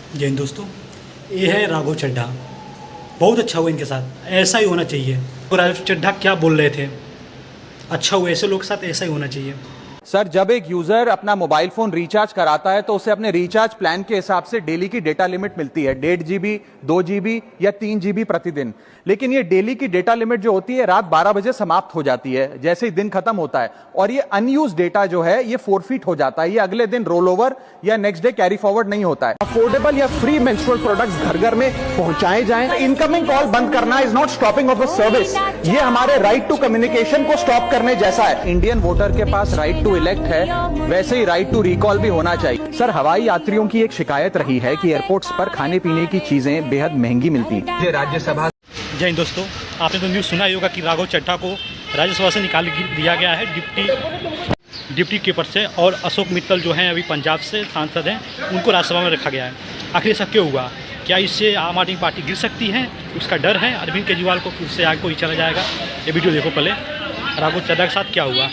जय हिंद दोस्तों, ये है राघव चड्ढा। बहुत अच्छा हुआ इनके साथ, ऐसा ही होना चाहिए। और राघव चड्ढा क्या बोल रहे थे, अच्छा हुआ, ऐसे लोग के साथ ऐसा ही होना चाहिए। सर, जब एक यूजर अपना मोबाइल फोन रिचार्ज कराता है तो उसे अपने रिचार्ज प्लान के हिसाब से डेली की डेटा लिमिट मिलती है, 1.5 GB, 2 GB या 3 GB प्रतिदिन। लेकिन ये डेली की डेटा लिमिट जो होती है रात 12 बजे समाप्त हो जाती है, जैसे ही दिन खत्म होता है, और ये अनयूज डेटा जो है ये फोरफीट हो जाता है, ये अगले दिन रोल ओवर या नेक्स्ट डे कैरी फॉरवर्ड नहीं होता है। अफोर्डेबल या फ्री मेंस्ट्रुअल प्रोडक्ट्स घर घर में पहुंचाए जाएं। इनकमिंग कॉल बंद करना is not stopping of a service, ये हमारे राइट टू कम्युनिकेशन को स्टॉप करने जैसा है। इंडियन वोटर के पास राइट टू इलेक्ट है, वैसे ही राइट टू रिकॉल भी होना चाहिए। सर, हवाई यात्रियों की एक शिकायत रही है कि एयरपोर्ट्स पर खाने पीने की चीजें बेहद महंगी मिलती हैं। राज्यसभा। जय हिंद दोस्तों, आपने तो न्यूज़ सुना ही होगा कि राघव चड्ढा को राज्यसभा से निकाल दिया गया है डिप्टी के पद से, और अशोक मित्तल जो हैं अभी पंजाब से सांसद हैं, उनको राज्यसभा में रखा गया है। आखिर ऐसा क्यों हुआ? क्या इससे आम आदमी पार्टी गिर सकती है? उसका डर है अरविंद केजरीवाल को कि उससे आगे कोई चला जाएगा। ये वीडियो देखो पहले, राघव चड्ढा के साथ क्या हुआ।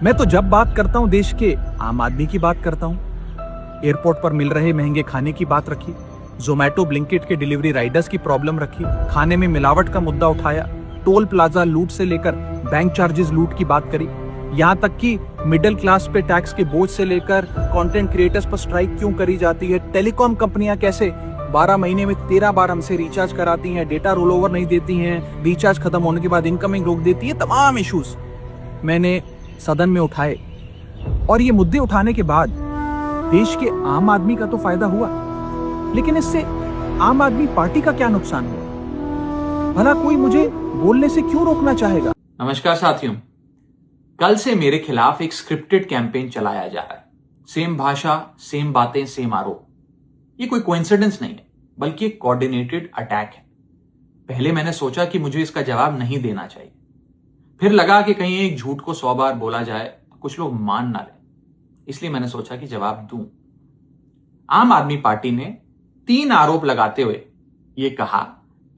मैं तो जब बात करता हूं देश के आम आदमी की बात करता हूं। एयरपोर्ट पर मिल रहे महंगे खाने की बात रखी, जोमैटो ब्लिंकिट के डिलीवरी राइडर्स की प्रॉब्लम रखी, खाने में मिलावट का मुद्दा उठाया, टोल प्लाजा लूट से लेकर बैंक चार्जेस लूट की बात करी, यहाँ तक कि मिडिल क्लास पे टैक्स के बोझ से लेकर कंटेंट क्रिएटर्स पर स्ट्राइक क्यों करी जाती है, टेलीकॉम कंपनियां कैसे 12 महीने में 13 बार हमसे रिचार्ज कराती हैं, डेटा रोल ओवर नहीं देती हैं, रिचार्ज खत्म होने के बाद इनकमिंग रोक देती है, तमाम इश्यूज मैंने सदन में उठाए। और ये मुद्दे उठाने के बाद देश के आम आदमी का तो फायदा हुआ, लेकिन इससे आम आदमी पार्टी का क्या नुकसान हुआ? भला कोई मुझे बोलने से क्यों रोकना चाहेगा? नमस्कार साथियों, कल से मेरे खिलाफ एक स्क्रिप्टेड कैंपेन चलाया जा रहा है। सेम भाषा, सेम बातें, सेम आरोप। ये कोई कोइंसिडेंस नहीं है, बल्कि एक कोऑर्डिनेटेड अटैक है। पहले मैंने सोचा कि मुझे इसका जवाब नहीं देना चाहिए, फिर लगा कि कहीं एक झूठ को 100 बार बोला जाए तो कुछ लोग मान ना लें, इसलिए मैंने सोचा कि जवाब दूं। आम आदमी पार्टी ने 3 आरोप लगाते हुए यह कहा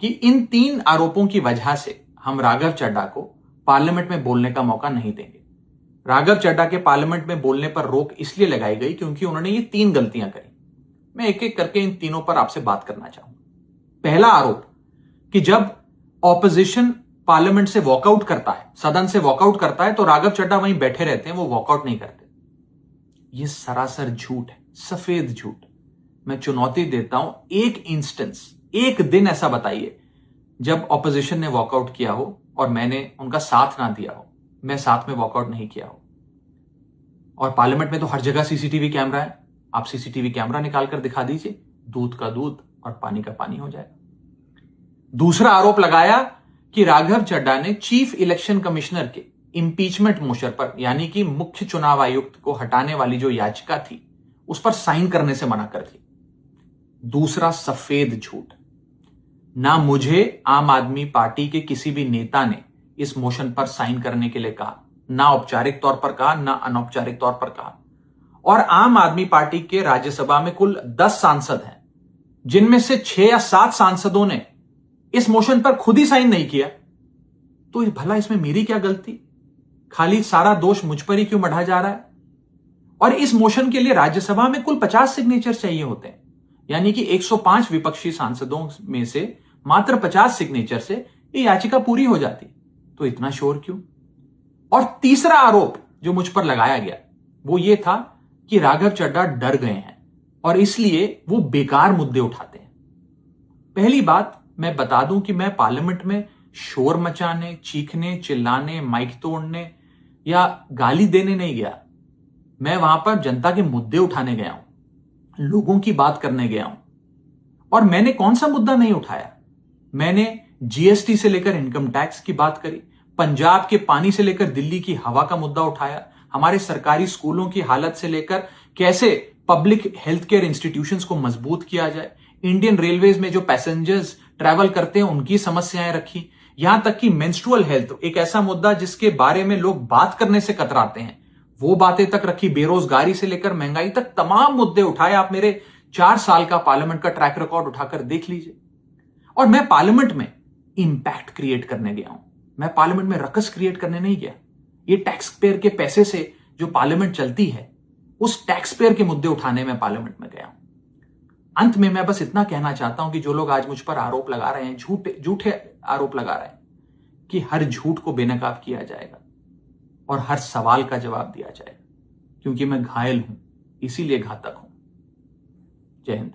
कि इन 3 आरोपों की वजह से हम राघव चड्ढा को पार्लियामेंट में बोलने का मौका नहीं देंगे। राघव चड्ढा के पार्लियामेंट में बोलने पर रोक इसलिए लगाई गई क्योंकि उन्होंने ये 3 गलतियां करी। मैं एक एक करके इन तीनों पर आपसे बात करना चाहूंगा। पहला आरोप कि जब ऑपोजिशन पार्लियामेंट से वॉकआउट करता है, सदन से वॉकआउट करता है, तो राघव चड्ढा वहीं बैठे रहते हैं, वो वॉकआउट नहीं करते। यह सरासर झूठ है, सफेद झूठ। मैं चुनौती देता हूं, एक इंस्टेंस, एक दिन ऐसा बताइए जब ऑपोजिशन ने वॉकआउट किया हो और मैंने उनका साथ ना दिया हो, मैं साथ में वॉकआउट नहीं किया हो। और पार्लियामेंट में तो हर जगह सीसीटीवी कैमरा है, आप सीसीटीवी कैमरा निकाल कर दिखा दीजिए, दूध का दूध और पानी का पानी हो जाएगा। दूसरा आरोप लगाया कि राघव चड्ढा ने चीफ इलेक्शन कमिश्नर के इंपीचमेंट मोशन पर, यानी कि मुख्य चुनाव आयुक्त को हटाने वाली जो याचिका थी, उस पर साइन करने से मना कर दी। दूसरा सफेद झूठ। ना मुझे आम आदमी पार्टी के किसी भी नेता ने इस मोशन पर साइन करने के लिए कहा, ना औपचारिक तौर पर कहा, ना अनौपचारिक तौर पर कहा। और आम आदमी पार्टी के राज्यसभा में कुल 10 सांसद हैं, जिनमें से 6 या 7 सांसदों ने इस मोशन पर खुद ही साइन नहीं किया। तो भला इसमें मेरी क्या गलती? खाली सारा दोष मुझ पर ही क्यों मढ़ा जा रहा है? और इस मोशन के लिए राज्यसभा में कुल 50 सिग्नेचर चाहिए होते हैं, यानी कि 105 विपक्षी सांसदों में से मात्र 50 सिग्नेचर से ये याचिका पूरी हो जाती। तो इतना शोर क्यों? और तीसरा आरोप जो मुझ पर लगाया गया वो ये था कि राघव चड्ढा डर गए हैं और इसलिए वो बेकार मुद्दे उठाते हैं। पहली बात मैं बता दूं कि मैं पार्लियामेंट में शोर मचाने, चीखने, चिल्लाने, माइक तोड़ने या गाली देने नहीं गया। मैं वहां पर जनता के मुद्दे उठाने गया हूं, लोगों की बात करने गया हूं। और मैंने कौन सा मुद्दा नहीं उठाया? मैंने जीएसटी से लेकर इनकम टैक्स की बात करी, पंजाब के पानी से लेकर दिल्ली की हवा का मुद्दा उठाया, हमारे सरकारी स्कूलों की हालत से लेकर कैसे पब्लिक हेल्थ केयर इंस्टीट्यूशंस को मजबूत किया जाए, इंडियन रेलवेज में जो पैसेंजर्स ट्रैवल करते हैं उनकी समस्याएं रखी, यहां तक कि मेंस्ट्रुअल हेल्थ, एक ऐसा मुद्दा जिसके बारे में लोग बात करने से कतराते हैं, वो बातें तक रखी। बेरोजगारी से लेकर महंगाई तक तमाम मुद्दे उठाए। आप मेरे 4 साल का पार्लियामेंट का ट्रैक रिकॉर्ड उठाकर देख लीजिए। और मैं पार्लियामेंट में इंपैक्ट क्रिएट करने गया हूं, मैं पार्लियामेंट में रकस क्रिएट करने नहीं गया। ये टैक्स पेयर के पैसे से जो पार्लियामेंट चलती है, उस टैक्स पेयर के मुद्दे उठाने में पार्लियामेंट में गया हूं। अंत में मैं बस इतना कहना चाहता हूं कि जो लोग आज मुझ पर आरोप लगा रहे हैं, झूठे आरोप लगा रहे हैं कि हर झूठ को बेनकाब किया जाएगा और हर सवाल का जवाब दिया जाएगा, क्योंकि मैं घायल हूं, इसीलिए घातक हूं। जय हिंद।